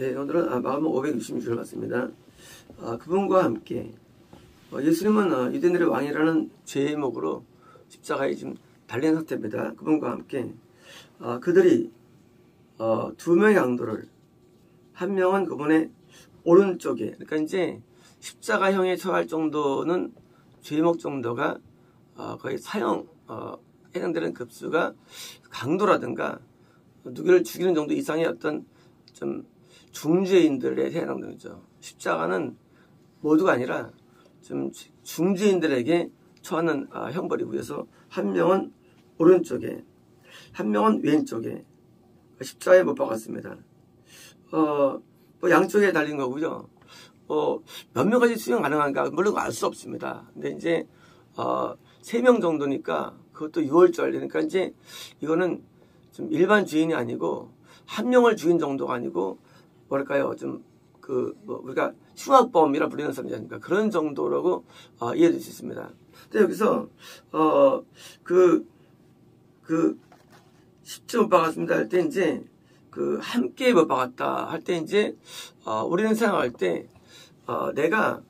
네, 오늘은 마가복음 566절 맞습니다. 그분과 함께 예수님은 유대인들의 왕이라는 제목으로 십자가에 지금 달린 상태입니다. 그분과 함께 그들이 두 명의 강도를, 한 명은 그분의 오른쪽에, 그러니까 이제 십자가형에 처할 정도는 죄목 정도가 거의 해당되는 급수가 강도라든가 누구를 죽이는 정도 이상의 어떤 좀 중죄인들에 해당되는 거죠. 십자가는 모두가 아니라 좀 중죄인들에게 처하는 형벌이고, 그래서 한 명은 오른쪽에, 한 명은 왼쪽에 십자가에 못 박았습니다. 양쪽에 달린 거고요. 몇 명까지 수용 가능한가 물론 알 수 없습니다. 근데 이제 3명 정도니까 그것도 6월절, 그러니까 이제 이거는 좀 일반 주인이 아니고 한 명을 죽인 정도가 아니고 뭐랄까요, 좀 우리가 흉악범이라 부르는 사람이 아닙니까? 그런 정도라고 이해될 수 있습니다. 근데 여기서 십자가 못 박았습니다 할 때 이제 함께 못 박았다 할 때 이제 우리는 생각할 때 내가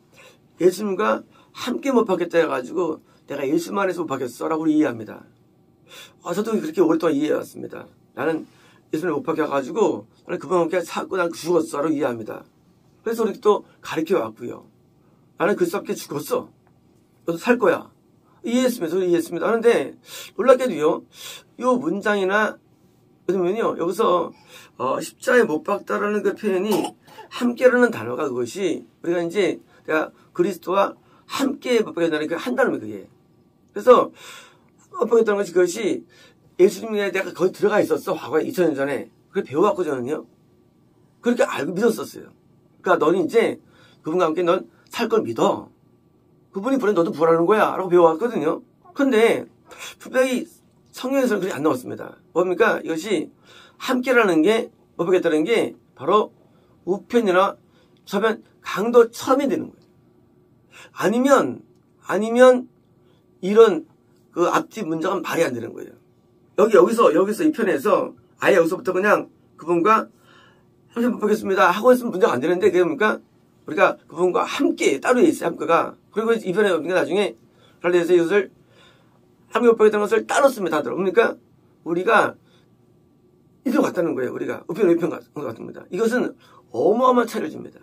예수님과 함께 못 박겠다 해가지고 내가 예수만 해서 못 박겠어라고 이해합니다. 저도 그렇게 오랫동안 이해해왔습니다. 나는 예수님을 못 박혀가지고 그분과 함께 살고 난 죽었어라고 이해합니다. 그래서 우리 또 가르쳐왔고요. 나는 그리스도와 함께 죽었어. 너도 살 거야. 이해했습니다. 저도 이해했습니다. 그런데 놀랍게도요, 요 문장이나 왜냐면요, 여기서 십자가에 못 박다라는 그 표현이 함께라는 단어가, 그것이 우리가 이제 내가 그리스도와 함께 못 박겠다는 그 한 단어입니다. 그게. 그래서 못 박겠다는 것이, 그것이 예수님에 내가 거기 들어가 있었어. 과거에 2000년 전에. 그걸 배워왔고 저는요. 그렇게 알고 믿었었어요. 그러니까 너는 이제 그분과 함께 넌 살 걸 믿어. 그분이 부르면 너도 부활하는 거야. 라고 배워왔거든요. 근데 분명히 성경에서는 그렇게 안 나왔습니다. 뭡니까? 이것이 함께라는 게, 못 박겠다는 게 바로 우편이나 서면 강도처럼이 되는 거예요. 아니면 이런 그 앞뒤 문장은 말이 안 되는 거예요. 여기서 이 편에서 아예 여기서부터 그냥 그분과 함께 못 박겠습니다 하고 있으면 문제가 안 되는데, 그게 뭡니까? 우리가 그분과 함께 따로 있어요. 함께가. 그리고 이 편에 우리가 나중에 달려서 이것을 함께 못 박겠다는 것을 따로 씁니다. 다들 뭡니까? 우리가 이대로 갔다는 거예요. 우리가 우편 같습니다. 이것은 어마어마한 차이를 줍니다.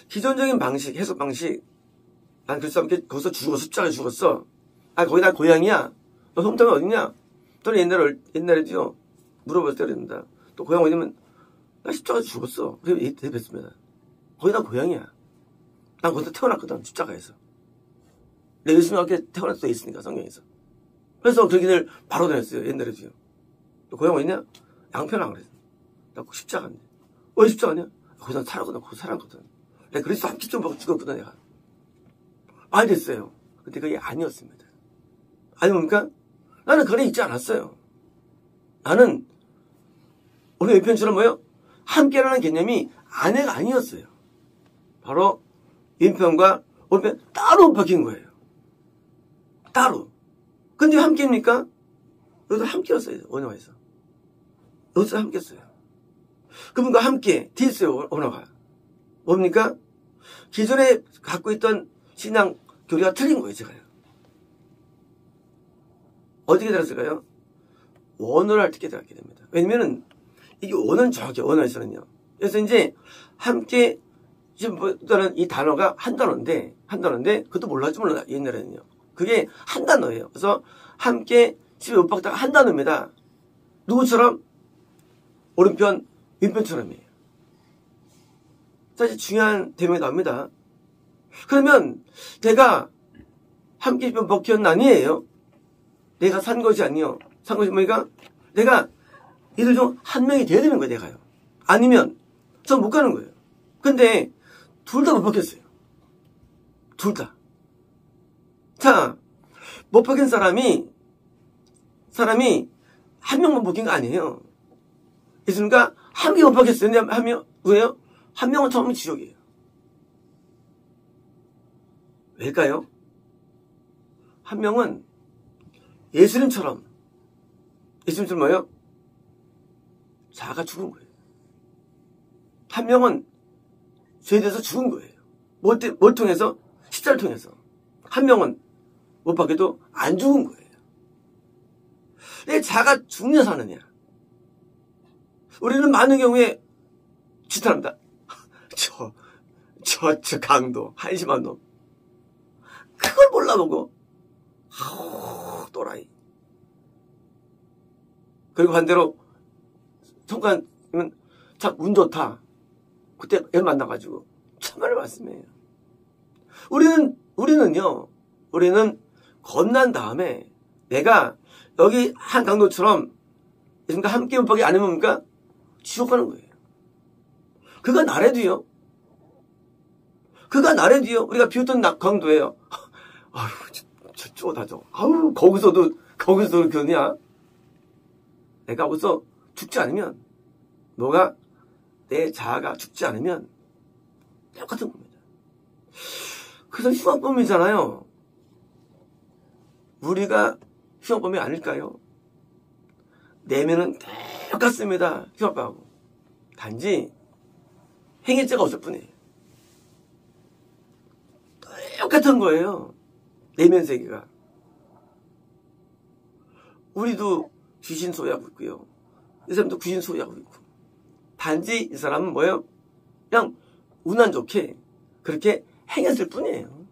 기존적인 방식, 해석 방식, 난 그리스도와 함께 거기서 죽었어, 십자가에 죽었어. 거기 나 고향이야. 너 홈타운 어디냐? 또는 옛날에도요, 물어봤을 때 그랬습니다. 또 고향 어디냐면, 나 십자가에 죽었어. 그래, 대답했습니다. 거기 나 고향이야. 난 거기서 태어났거든, 십자가에서. 내 예수님과 함께 태어날 수 있으니까, 성경에서. 그래서 그 길을 바로 다녔어요, 옛날에도요. 너 고향 어디냐? 양평이라 그랬어. 나 십자가인데. 왜 십자가냐? 거기서 살았거든, 거기 살았거든. 내가 그리스도 함께 좀 먹고 죽었거든, 내가. 많이 됐어요. 근데 그게 아니었습니다. 아니 뭡니까? 나는 그래 있지 않았어요. 나는 오늘 왼편처럼 뭐예요? 함께라는 개념이 아내가 아니었어요. 바로 왼편과 오른편 따로 박힌 거예요. 따로. 근데 함께입니까? 여기서 함께였어요. 언어에서. 여기서 함께였어요. 그분과 함께 디스요, 언어가. 뭡니까? 기존에 갖고 있던 신앙 교리가 틀린 거예요, 제가요. 어떻게 들었을까요? 원어를 할 때 깨닫게 됩니다. 왜냐면은, 이게 원어는 정확해요, 원어에서는요. 그래서 이제, 함께, 지금 보다는 이 단어가 한 단어인데, 그것도 몰라, 옛날에는요. 그게 한 단어예요. 그래서, 함께, 집에 못 박다가 한 단어입니다. 누구처럼? 오른편, 왼편처럼이에요. 사실 중요한 대목이 나옵니다. 그러면, 내가, 함께 집에 먹기는 아니에요. 내가 산 것이 아니요. 산 것이 뭐니까? 내가 이들 중 한 명이 돼야 되는 거예요, 내가요. 아니면, 전 못 가는 거예요. 근데, 둘 다 못 박혔어요. 둘 다. 자, 못 박힌 사람이 한 명만 못 박힌 거 아니에요. 예수님과 한 명 못 박혔어요. 근데 한 명, 왜요? 한 명은 처음에 지옥이에요. 왜일까요? 한 명은 예수님처럼 뭐예요? 자가 죽은 거예요. 한 명은 죄에 대해서 죽은 거예요. 뭘 통해서? 십자를 통해서. 한 명은 못 박혀도 안 죽은 거예요. 내 자가 죽냐 사느냐. 우리는 많은 경우에 지탄합니다. 저 강도, 한심한 놈. 그걸 몰라보고, 또라이. 그리고 반대로, 성관은 참 운 좋다. 그때 애 만나가지고, 참말의 말씀이에요. 우리는 겁난 다음에, 내가 여기 한 강도처럼, 예수님과 함께 못 박이 안 하면 뭡니까? 지옥 가는 거예요. 그가 나래도요. 우리가 비웃던 강도예요. 아유, 저쩌다. 아유, 거기서도 그러냐? 내가 거기서 죽지 않으면, 내 자아가 죽지 않으면, 똑같은 겁니다. 그래서 흉악범이잖아요. 우리가 흉악범이 아닐까요? 내면은 똑같습니다. 흉악범하고. 단지, 행위죄가 없을 뿐이에요. 똑같은 거예요. 내면 세계가. 우리도 귀신 소유하고 있고요. 이 사람도 귀신 소유하고 있고. 단지 이 사람은 뭐예요? 그냥 운 안 좋게 그렇게 행했을 뿐이에요.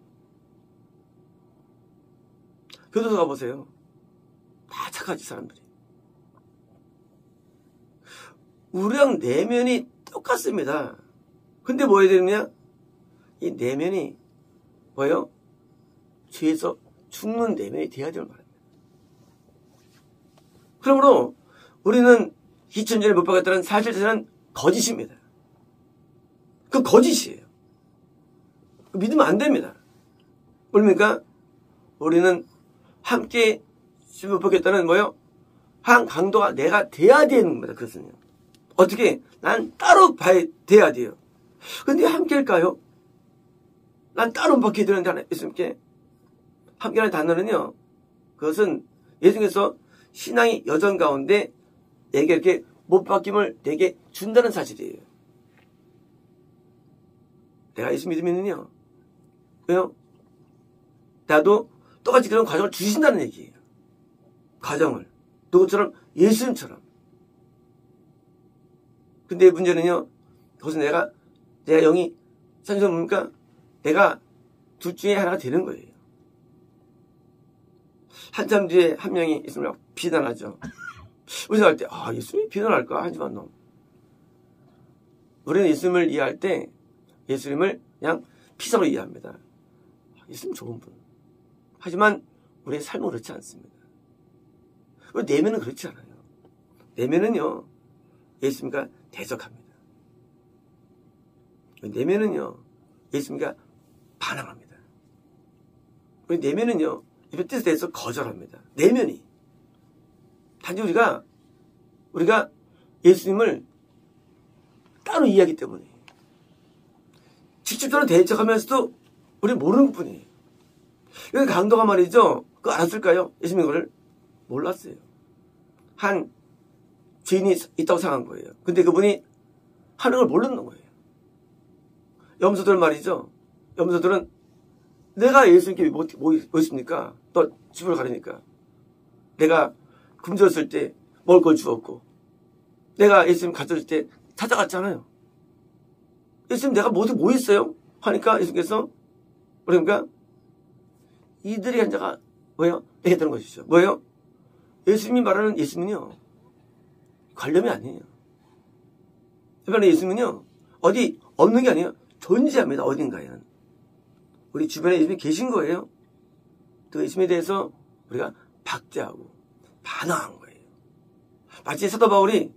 교도소 가보세요. 다 착하지 사람들이. 우리랑 내면이 똑같습니다. 근데 뭐 해야 되느냐? 이 내면이 뭐예요? 죄에서 죽는 내면이 돼야 되는 말입니다. 그러므로 우리는 2000년에 못 박았다는 사실 자체는 거짓입니다. 그 거짓이에요. 믿으면 안 됩니다. 뭡니까? 우리는 함께 못 박겠다는 뭐예요? 한 강도가 내가 돼야 되는 겁니다. 그것은요. 어떻게? 난 따로 돼야 돼요. 근데 함께일까요? 난 따로 못 박혀야 되는데 예수님께 함께라는 단어는요. 그것은 예수님께서 신앙의 여정 가운데 내게 이렇게 못 박힘을 내게 준다는 사실이에요. 내가 예수 믿으면요. 왜요? 나도 똑같이 그런 과정을 주신다는 얘기예요. 과정을. 누구처럼? 예수님처럼. 근데 문제는요. 거기서 내가 영이 산소 뭡니까? 내가 둘 중에 하나가 되는 거예요. 한참 뒤에 한 명이 예수님을 비난하죠. 우리가 할 때, 예수님이 비난할까? 하지만 너. 우리는 예수님을 이해할 때 예수님을 그냥 피상으로 이해합니다. 예수님 좋은 분. 하지만 우리의 삶은 그렇지 않습니다. 내면은 그렇지 않아요. 내면은요. 예수님과 대적합니다. 내면은요. 예수님과 반항합니다. 우리 내면은요. 예수님의 뜻에 대해서 거절합니다. 내면이. 단지 우리가 예수님을 따로 이해하기 때문에 직접적으로 대적하면서도 우리는 모르는 뿐이에요. 여기 강도가 말이죠. 그거 알았을까요? 예수님 그걸 몰랐어요. 한 죄인이 있다고 생각한 거예요. 근데 그분이 하는 걸 모르는 거예요. 염소들 말이죠. 염소들은 내가 예수님께 뭐 있습니까? 너 집을 가려니까. 내가 굶주렸을 때 먹을 걸 주었고 내가 예수님 갔을 때 찾아갔잖아요. 예수님 내가 뭐 있어요? 하니까 예수님께서 그러니까 이들이 한 자가 뭐예요? 내게 되는 것이죠. 뭐예요? 예수님이 말하는 예수님은요. 관념이 아니에요. 그러니까 예수님은요. 어디 없는 게 아니에요. 존재합니다. 어딘가에는. 우리 주변에 예수님이 계신 거예요. 그 예수님에 대해서 우리가 박대하고 반항한 거예요. 마치 사도 바울이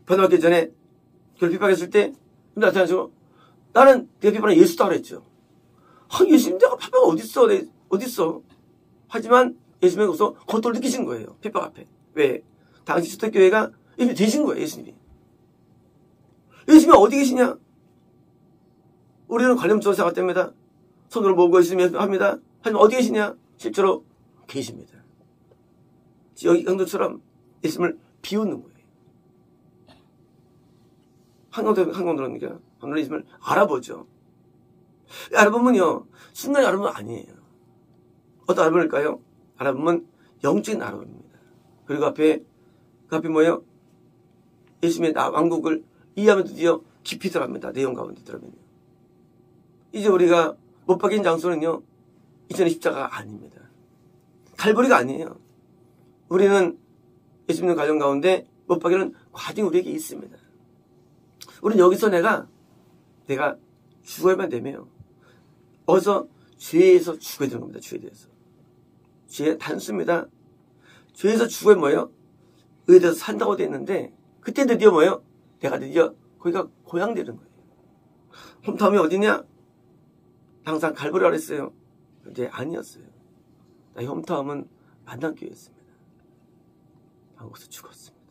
변호하기 전에 그를 비판했을 때 나타나서 나는 내가 비판한 예수다 그랬죠. 예수님 내가 비판 어딨어? 하지만 예수님이 거기서 고통을 느끼신 거예요. 핍박 앞에. 왜? 당시 초대교회가 예수님이 되신 거예요. 예수님이. 예수님이 어디 계시냐? 우리는 관념적으로 생각됩니다. 손으로 모으고 예수님이 합니다. 하지만 어디 계시냐? 실제로 계십니다. 여기 강도처럼 예수님을 비웃는 거예요. 한강도라는 하나님을 알아보죠. 알아보면요, 순간에 알아보면 아니에요. 어떤 알아볼까요? 알아보면 영적인 알아봅니다. 그리고 그 앞에 뭐예요? 예수님의 왕국을 이해하면 드디어 깊이 들어갑니다. 내용 가운데 들어가면요. 이제 우리가 못 박인 장소는요, 이전의 십자가가 아닙니다. 갈보리가 아니에요. 우리는 예수 믿는 가정 가운데 못 박이는 과정이 우리에게 있습니다. 우리는 여기서 내가 죽어야만 되면 어서 죄에서 죽어야 되는 겁니다. 죄에 대해서. 죄 단수입니다. 죄에서 죽어야 뭐예요? 의에 대해서 산다고 되어 있는데 그때 드디어 뭐예요? 내가 드디어 거기가 고향 되는 거예요. 홈타운이 어디냐? 항상 갈보리라 그랬어요. 근데 아니었어요. 나의 홈타운은 만남교회였습니다. 난 거기서 죽었습니다.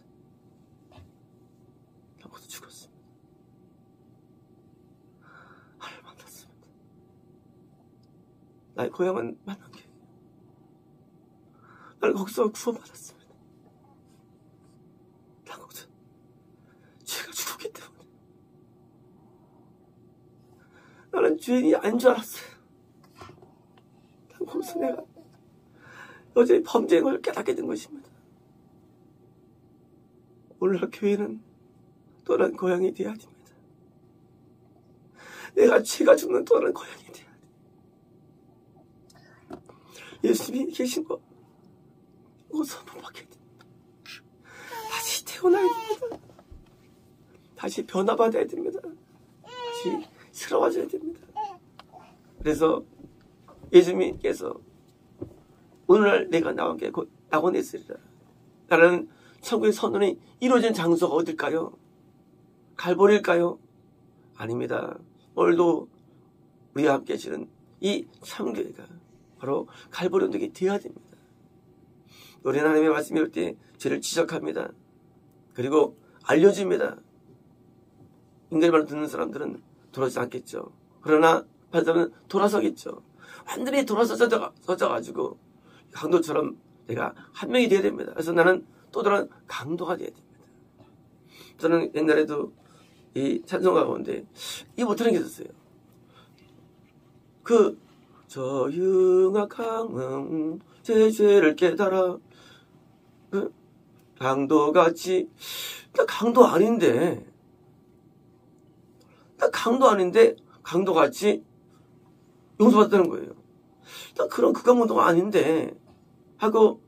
난 거기서 죽었습니다. 하나님을 만났습니다. 나의 고향은 만남교회. 나는 거기서 구원받았습니다. 난 거기서 죄가 죽었기 때문에 나는 죄인이 아닌 줄 알았어요. 난 거기서 내가 여전히 범죄인 걸 깨닫게 된 것입니다. 오늘날 교회는 또한 고향이 되어야 됩니다. 내가 죄가 죽는 또한 고향이 되어야 됩니다. 예수님이 계신 거 어서 못 받게 됩니다. 다시 태어나야 됩니다. 다시 변화받아야 됩니다. 다시 새로워져야 됩니다. 그래서 예수님께서 오늘날 내가 나와 함께 낙원에 있으리라 라는 천국의 선언이 이루어진 장소가 어딜까요? 갈보리일까요? 아닙니다. 오늘도 우리와 함께 하시는 이 참교회가 바로 갈보리 언덕이 되어야 됩니다. 우리는 하나님의 말씀이 올 때 죄를 지적합니다. 그리고 알려줍니다. 인간의 말을 듣는 사람들은 돌아서지 않겠죠. 그러나 반사람은 돌아서겠죠. 완전히 돌아서져가지고 강도처럼 내가 한 명이 되어야 됩니다. 그래서 나는 또 다른 강도가 되어야 됩니다. 저는 옛날에도 이 찬송가 가운데 이 못하는 게 있었어요. 저 흉악한 제 죄를 깨달아 강도같이 나 강도 아닌데 강도같이 용서받았다는 거예요. 나 그런 극강운동 아닌데 하고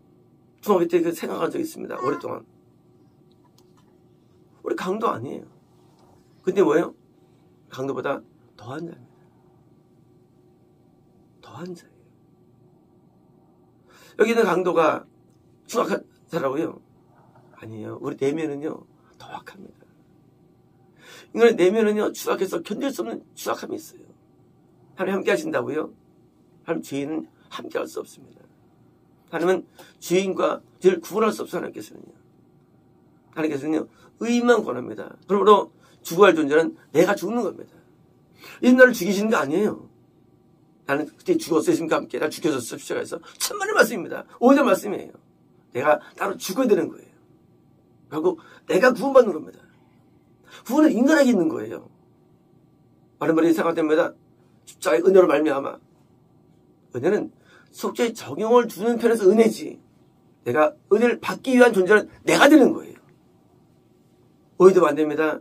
중학교 때 그 생각한 적이 있습니다. 오랫동안. 우리 강도 아니에요. 근데 뭐예요? 강도보다 더한 자입니다. 더한 자예요. 여기 있는 강도가 추악한 자라고요? 아니에요. 우리 내면은요 더 악합니다. 인간의 내면은요 추악해서 견딜 수 없는 추악함이 있어요. 하나님 함께 하신다고요? 하나님 죄인은 함께 할 수 없습니다. 하나님은 죄인과 죄를 구분할 수 없어요. 하나님께서는요 의인만 권합니다. 그러므로 죽어야 할 존재는 내가 죽는 겁니다. 옛날을 죽이시는 게 아니에요. 나는 그때 죽었어요. 예수님과 함께 나 죽여줬어. 십자가에서 천만의 말씀입니다. 오히려 말씀이에요. 내가 따로 죽어야 되는 거예요. 그리고 내가 구원받는 겁니다. 구원은 인간에게 있는 거예요. 많은 분이 생각됩니다. 십자가의 은혜로 말미암아. 은혜는 속죄의 적용을 주는 편에서 은혜지. 내가 은혜를 받기 위한 존재는 내가 되는 거예요. 오히려 안 됩니다.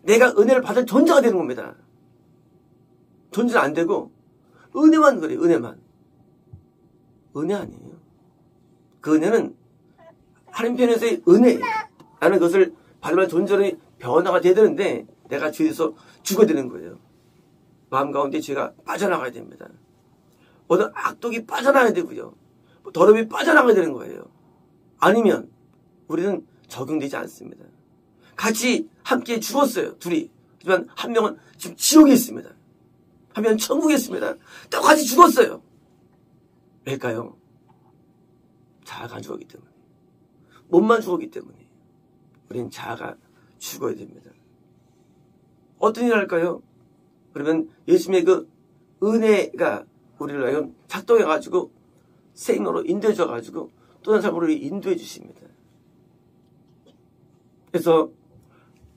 내가 은혜를 받을 존재가 되는 겁니다. 존재는 안 되고 은혜만 그래요. 은혜만. 은혜 아니에요. 그 은혜는 하나님 편에서의 은혜예요. 라는 것을 받으면 존재의 변화가 돼야 되는데 내가 죄에서 죽어야 되는 거예요. 마음 가운데 죄가 빠져나가야 됩니다. 어떤 악독이 빠져나가야 되고요. 더러움이 빠져나가야 되는 거예요. 아니면 우리는 적용되지 않습니다. 같이 함께 죽었어요. 둘이. 하지만 한 명은 지금 지옥에 있습니다. 한 명은 천국에 있습니다. 똑같이 죽었어요. 왜일까요? 자아가 죽었기 때문에. 몸만 죽었기 때문에. 우리는 자아가 죽어야 됩니다. 어떤 일을 할까요? 그러면 예수님의 그 은혜가 우리를 하여금 작동해가지고 생로로 인도해줘가지고 또 다른 삶으로 인도해 주십니다. 그래서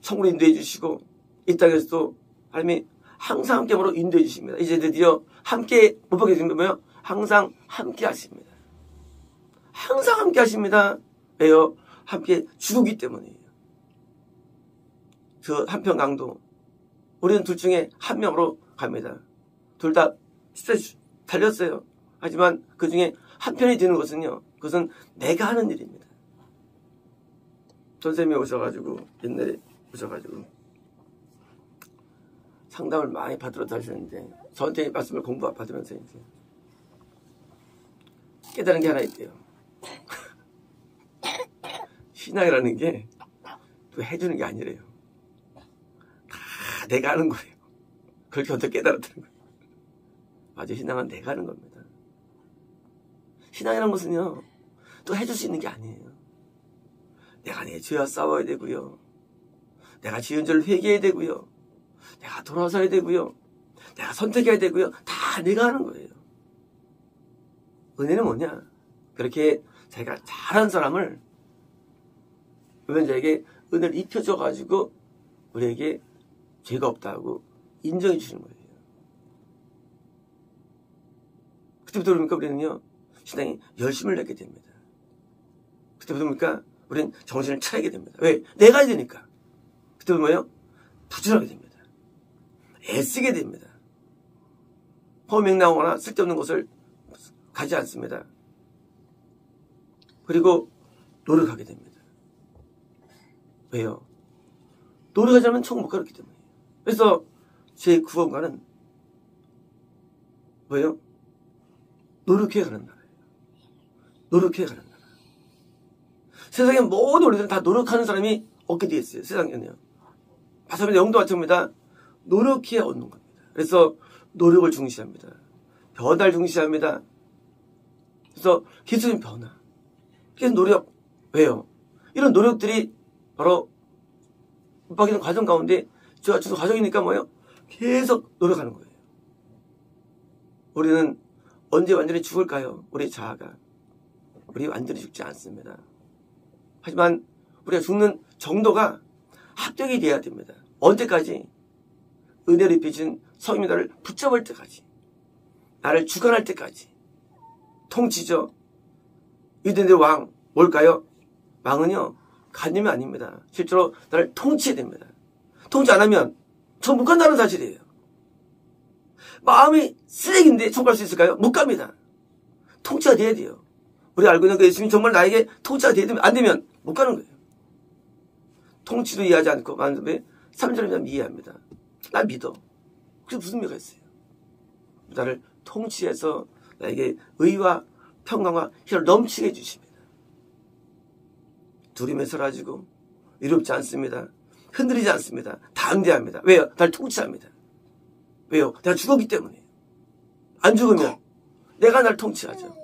성으로 인도해 주시고 이 땅에서도 하나님이 항상 함께함으로 인도해 주십니다. 이제 드디어 함께 못 보게 된 게 뭐예요? 항상 함께 하십니다. 항상 함께 하십니다. 왜요? 함께 죽기 때문이에요. 그 한편 강도 우리는 둘 중에 한 명으로 갑니다. 둘 다 달렸어요. 하지만 그 중에 한 편이 되는 것은요, 그것은 내가 하는 일입니다. 선생님이 오셔가지고 옛날에 오셔가지고 상담을 많이 받으러 다니셨는데 저한테 말씀을 받으면서 이제 깨달은 게 하나 있대요. 신앙이라는 게 또 해주는 게 아니래요. 다 내가 하는 거예요. 그걸 견뎌 깨달았다는 거예요. 맞아, 신앙은 내가 하는 겁니다. 신앙이라는 것은요, 또 해줄 수 있는 게 아니에요. 내가 내 죄와 싸워야 되고요. 내가 지은 죄를 회개해야 되고요. 내가 돌아서야 되고요. 내가 선택해야 되고요. 다 내가 하는 거예요. 은혜는 뭐냐? 그렇게 자기가 잘한 사람을 은혜자에게 은혜를 입혀줘가지고 우리에게 죄가 없다고 인정해 주시는 거예요. 그때부터 그러니까 우리는요, 신앙이 열심을 내게 됩니다. 그때부터 그러니까 우리는 정신을 차리게 됩니다. 왜? 내가 해야 되니까. 그때부터 뭐예요? 부지런하게 됩니다. 애쓰게 됩니다. 허명나오거나 쓸데없는 것을 가지 않습니다. 그리고 노력하게 됩니다. 왜요? 노력하지 않으면 천국 못 가기 때문이에요. 그래서 제 구원과는 뭐예요? 노력해 가는 나라예요. 노력해 가는 나라. 세상의 모든 우리들은 다 노력하는 사람이 얻게 되어 있어요. 세상에는요. 마찬가지로 영도 마찬가지입니다. 노력해야 얻는 겁니다. 그래서 노력을 중시합니다. 변화를 중시합니다. 그래서 기술적인 변화. 그래서 노력. 왜요? 이런 노력들이 바로 윽박이는 과정 가운데 제가 주는 과정이니까 뭐예요? 계속 노력하는 거예요. 우리는 언제 완전히 죽을까요? 우리 자아가. 우리 완전히 죽지 않습니다. 하지만 우리가 죽는 정도가 합격이 돼야 됩니다. 언제까지? 은혜를 입히신 성령이 나를 붙잡을 때까지. 나를 주관할 때까지. 통치죠. 유대인들 왕 뭘까요? 왕은요, 간념이 아닙니다. 실제로 나를 통치해야 됩니다. 통치 안 하면 전 못 간다는 사실이에요. 마음이 쓰레기인데 천국 갈 수 있을까요? 못 갑니다. 통치가 돼야 돼요. 우리가 알고 있는 그 예수님이 정말 나에게 통치가 안 되면 못 가는 거예요. 통치도 이해하지 않고 만약에 3절이면 이해합니다. 나 믿어. 그게 무슨 의미가 있어요? 나를 통치해서 나에게 의와 평강과 희를 넘치게 해주십니다. 두림에 사라지고 위롭지 않습니다. 흔들리지 않습니다. 담대합니다. 왜요? 날 통치합니다. 왜요? 내가 죽었기 때문에. 안 죽으면 내가 날 통치하죠.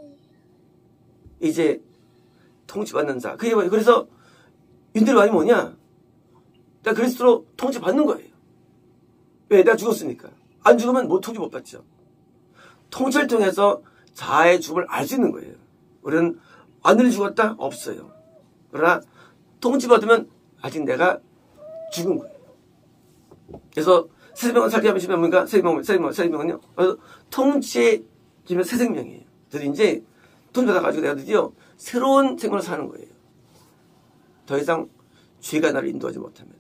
이제 통치받는 자. 그게 뭐예요? 그래서 윤들이 많이 뭐냐? 내가 그리스도로 통치받는 거예요. 왜? 내가 죽었으니까. 안 죽으면 통치 못 받죠. 통치를 통해서 자아의 죽음을 알 수 있는 거예요. 우리는 완전히 죽었다? 없어요. 그러나 통치받으면 아직 내가 죽은 거예요. 그래서 새 생명은 살게 하면 뭡니까? 새 생명은요? 통치에 지면 새 생명이에요. 그래서 이제 돈 받아가지고 내가 드디어 새로운 생활을 사는 거예요. 더 이상 죄가 나를 인도하지 못합니다.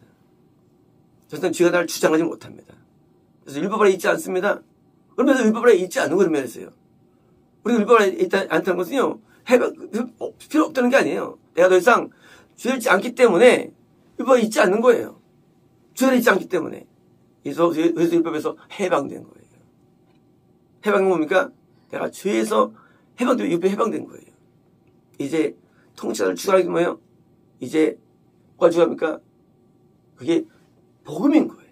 더 이상 죄가 나를 주장하지 못합니다. 그래서 율법 아래 있지 않습니다. 그러면서 율법 아래 있지 않는 걸 의미하세요. 우리가 율법 아래 있지 않다는 것은요, 필요 없다는 게 아니에요. 내가 더 이상 죄를 짓지 않기 때문에 율법에 있지 않는 거예요. 죄를 짓지 않기 때문에. 그래서 율법에서 해방된 거예요. 해방은 뭡니까? 내가 죄에서 해방되면 율법에 해방된 거예요. 이제 통치자를 주관하기 뭐예요? 이제 뭐가 주관합니까? 그게 복음인 거예요.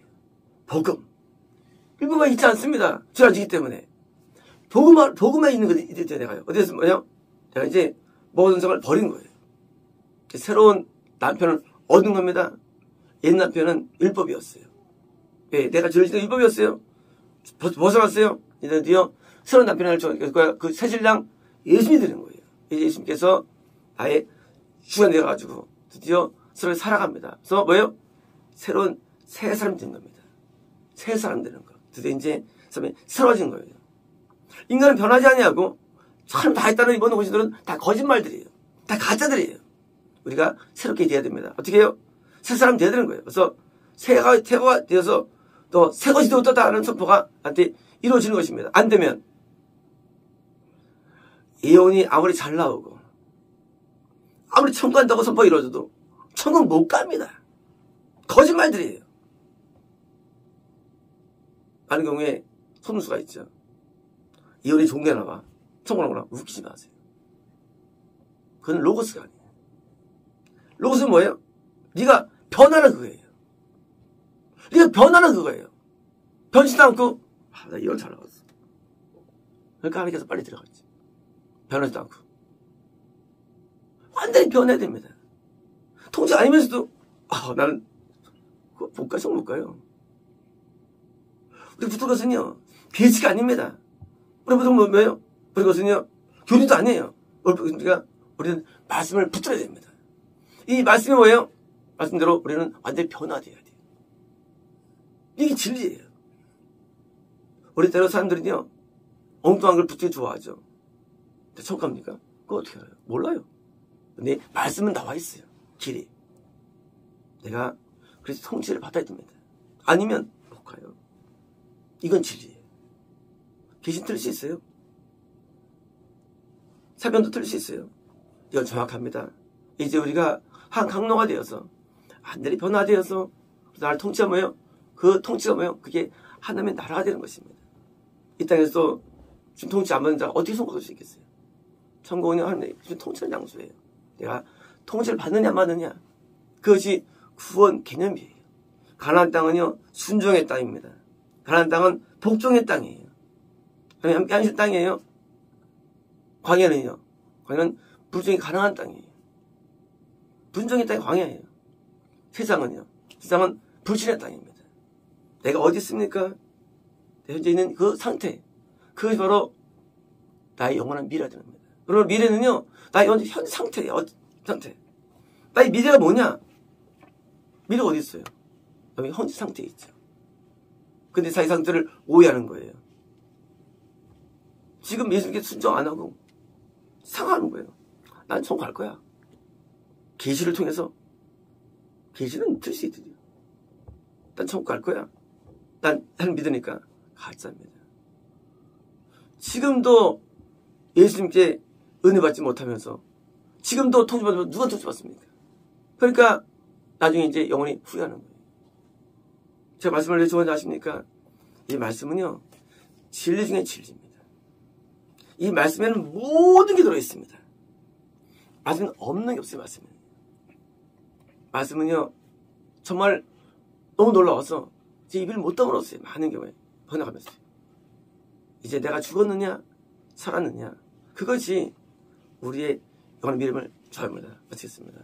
복음. 율법에 있지 않습니다. 죄를 지기 때문에. 복음에 있는 것이 이제 내가요. 어디에서 뭐냐? 내가 이제 모든 생각을 버린 거예요. 새로운 남편을 얻은 겁니다. 옛 남편은 율법이었어요. 왜? 내가 죄를 짓는 율법이었어요. 벗어났어요. 이제 드디어 새로운 남편을 그 새신랑 예수님이 되는 거예요. 이제 예수님께서 나의 주가 되어가지고 드디어 서로 살아갑니다. 그래서 뭐예요? 새로운 새 사람이 된 겁니다. 새 사람 되는 거. 드디어 이제 새로워진 거예요. 인간은 변하지 아니하고 참 다 했다는 이번 오신들은 다 거짓말들이에요. 다 가짜들이에요. 우리가 새롭게 돼야 됩니다. 어떻게 해요? 새 사람 돼야 되는 거예요. 그래서 새가 되어서 또 새 것이 되었다는 선포가 한테 이루어지는 것입니다. 안 되면 예언이 아무리 잘 나오고 아무리 천국 간다고 선포가 이루어져도 천국 못 갑니다. 거짓말들이에요. 많은 경우에 손수가 있죠. 예언이 종교나 봐. 천국하거나 웃기지 마세요. 그건 로고스가 아니에요. 로고스는 뭐예요? 네가 변하는 그거예요. 네가 변하는 그거예요. 변치도 않고 나 예언 잘 나왔어. 그러니까 하나님께서 빨리 들어갔지. 변하지도 않고. 완전히 변해야 됩니다. 통치 아니면서도 나는 못 가요. 못 가요. 우리 붙은 것은요. 배치가 아닙니다. 우리 붙은 건 뭐예요? 우리 것은요. 교리도 아니에요. 우리가 우리는 말씀을 붙들어야 됩니다. 이 말씀이 뭐예요? 말씀대로 우리는 완전히 변화돼야 돼요. 이게 진리예요. 우리 때로 사람들은요. 엉뚱한 걸 붙들기 좋아하죠. 근데 천국 갑니까? 그거 어떻게 알아요? 몰라요. 근데 말씀은 나와 있어요. 길이. 내가 그래서 통치를 받아야 됩니다. 아니면 못 가요. 이건 진리예요. 귀신 틀릴 수 있어요. 사변도 틀릴 수 있어요. 이건 정확합니다. 이제 우리가 한 강로가 되어서 하늘이 변화되어서 나를 통치가 뭐예요? 그 통치가 뭐예요? 그게 하나님의 나라가 되는 것입니다. 이 땅에서 지금 통치 안 받는 자가 어떻게 성공할 수 있겠어요? 천국은 하나님 통치를 양수해요. 내가 통치를 받느냐 안 받느냐 그것이 구원 개념이에요. 가나안 땅은요 순종의 땅입니다. 가나안 땅은 복종의 땅이에요. 한실 땅이에요. 광야는요. 광야는 불종이 가능한 땅이에요. 불종의 땅이 광야예요. 세상은요. 세상은 불신의 땅입니다. 내가 어디 있습니까? 현재 있는 그 상태. 그것이 바로 나의 영원한 미래가 되는 겁니다. 그러면 미래는요. 나의 현재 상태예요. 상태. 나의 미래가 뭐냐? 미래가 어디 있어요? 여기 현재 상태에 있죠. 근데 자기 상태를 오해하는 거예요. 지금 예수님께 순종 안 하고 상하는 거예요. 난 천국 갈 거야. 계시를 통해서 계시는 틀 수 있더래요. 난 천국 갈 거야. 난 믿으니까 가짜입니다. 지금도 예수님께 은혜 받지 못하면서 지금도 통치받으면서 누가 통치받습니까? 그러니까 나중에 이제 영원히 후회하는 거예요. 제가 말씀을 왜 좋아하는지 아십니까? 이 말씀은요. 진리 중에 진리입니다. 이 말씀에는 모든 게 들어있습니다. 말씀은 없는 게 없어요. 말씀은요. 정말 너무 놀라워서 제 입을 못 다물었어요. 많은 경우에 번역하면서. 이제 내가 죽었느냐 살았느냐 그것이 우리의 영원한 믿음을 좌우합니다. 마치겠습니다.